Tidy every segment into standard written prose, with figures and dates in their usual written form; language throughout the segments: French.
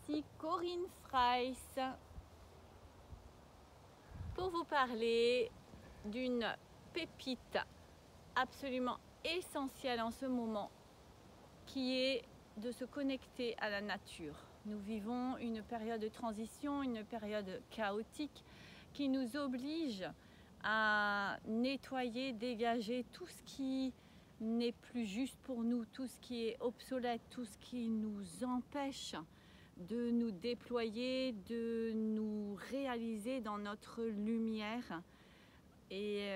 ici Corinne Freiss pour vous parler d'une pépite absolument essentielle en ce moment qui est de se connecter à la nature. Nous vivons une période de transition, une période chaotique qui nous oblige à nettoyer, dégager tout ce qui n'est plus juste pour nous, tout ce qui est obsolète, tout ce qui nous empêche de nous déployer, de nous réaliser dans notre lumière. Et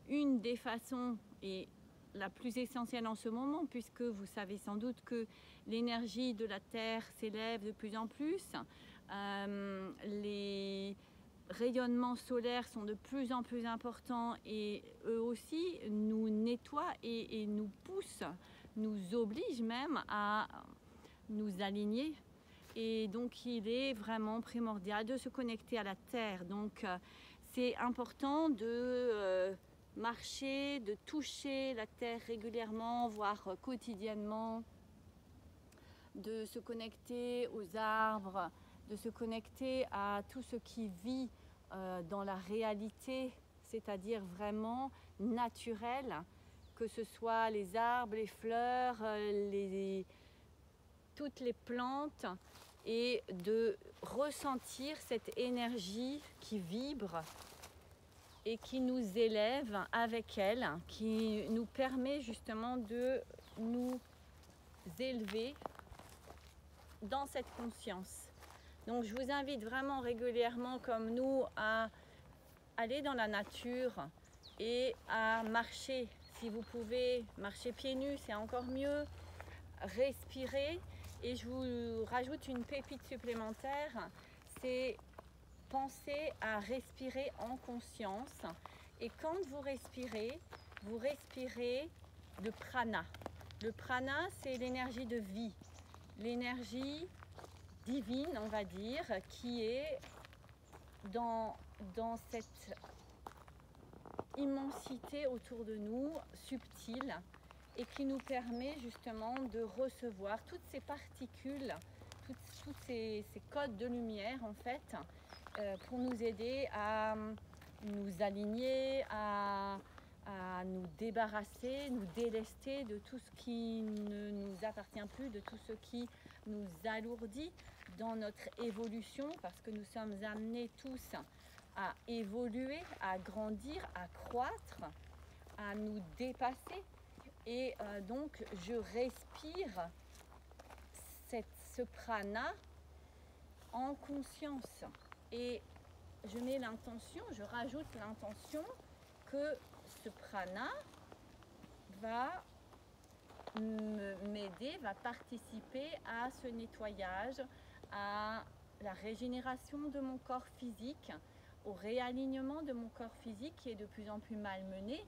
une des façons, et la plus essentielle en ce moment, puisque vous savez sans doute que l'énergie de la Terre s'élève de plus en plus, les rayonnements solaires sont de plus en plus importants et eux aussi nous nettoient et nous poussent, nous obligent même à nous aligner. Et donc il est vraiment primordial de se connecter à la Terre. Donc c'est important de marcher, de toucher la terre régulièrement, voire quotidiennement, de se connecter aux arbres, de se connecter à tout ce qui vit dans la réalité, c'est-à-dire vraiment naturel, que ce soit les arbres, les fleurs, toutes les plantes, et de ressentir cette énergie qui vibre et qui nous élève avec elle, qui nous permet justement de nous élever dans cette conscience. Donc je vous invite vraiment régulièrement comme nous à aller dans la nature et à marcher. Si vous pouvez marcher pieds nus, c'est encore mieux. Respirer. Et je vous rajoute une pépite supplémentaire, c'est penser à respirer en conscience. Et quand vous respirez de prana. Le prana, c'est l'énergie de vie, l'énergie divine, on va dire, qui est dans cette immensité autour de nous, subtile, et qui nous permet justement de recevoir toutes ces particules, toutes ces codes de lumière en fait, pour nous aider à nous aligner, à nous débarrasser, nous délester de tout ce qui ne nous appartient plus, de tout ce qui nous alourdit dans notre évolution, parce que nous sommes amenés tous à évoluer, à grandir, à croître, à nous dépasser. Et donc je respire ce prana en conscience et je mets l'intention, je rajoute l'intention que ce prana va m'aider, va participer à ce nettoyage, à la régénération de mon corps physique, au réalignement de mon corps physique qui est de plus en plus malmené,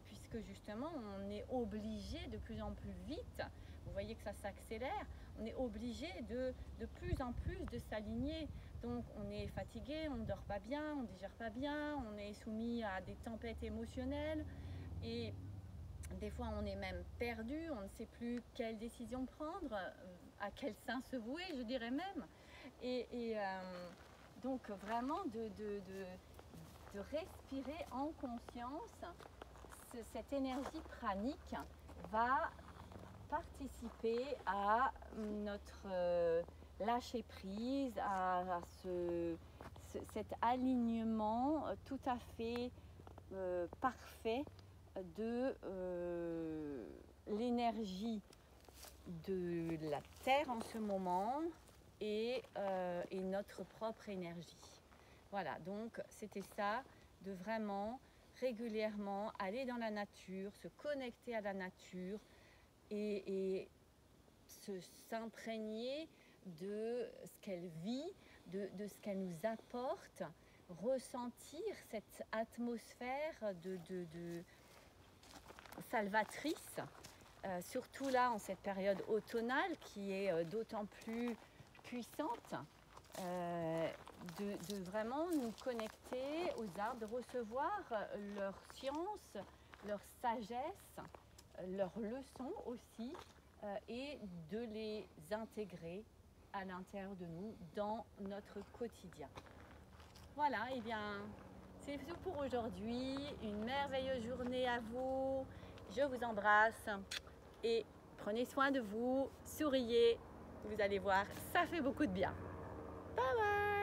puisque justement on est obligé de plus en plus vite, vous voyez que ça s'accélère, on est obligé de plus en plus de s'aligner, donc on est fatigué, on ne dort pas bien, on ne digère pas bien, on est soumis à des tempêtes émotionnelles et des fois on est même perdu, on ne sait plus quelle décision prendre, à quel sein se vouer, je dirais même, et donc vraiment de respirer en conscience. Cette énergie pranique va participer à notre lâcher prise, à cet alignement tout à fait parfait de l'énergie de la Terre en ce moment et notre propre énergie. Voilà, donc c'était ça, de vraiment régulièrement aller dans la nature, se connecter à la nature et s'imprégner de ce qu'elle vit, de ce qu'elle nous apporte, ressentir cette atmosphère de salvatrice, surtout là en cette période automnale qui est d'autant plus puissante. De vraiment nous connecter aux arbres, de recevoir leur science, leur sagesse, leurs leçons aussi, et de les intégrer à l'intérieur de nous, dans notre quotidien. Voilà, et bien, c'est tout pour aujourd'hui. Une merveilleuse journée à vous. Je vous embrasse et prenez soin de vous, souriez. Vous allez voir, ça fait beaucoup de bien. Bye bye!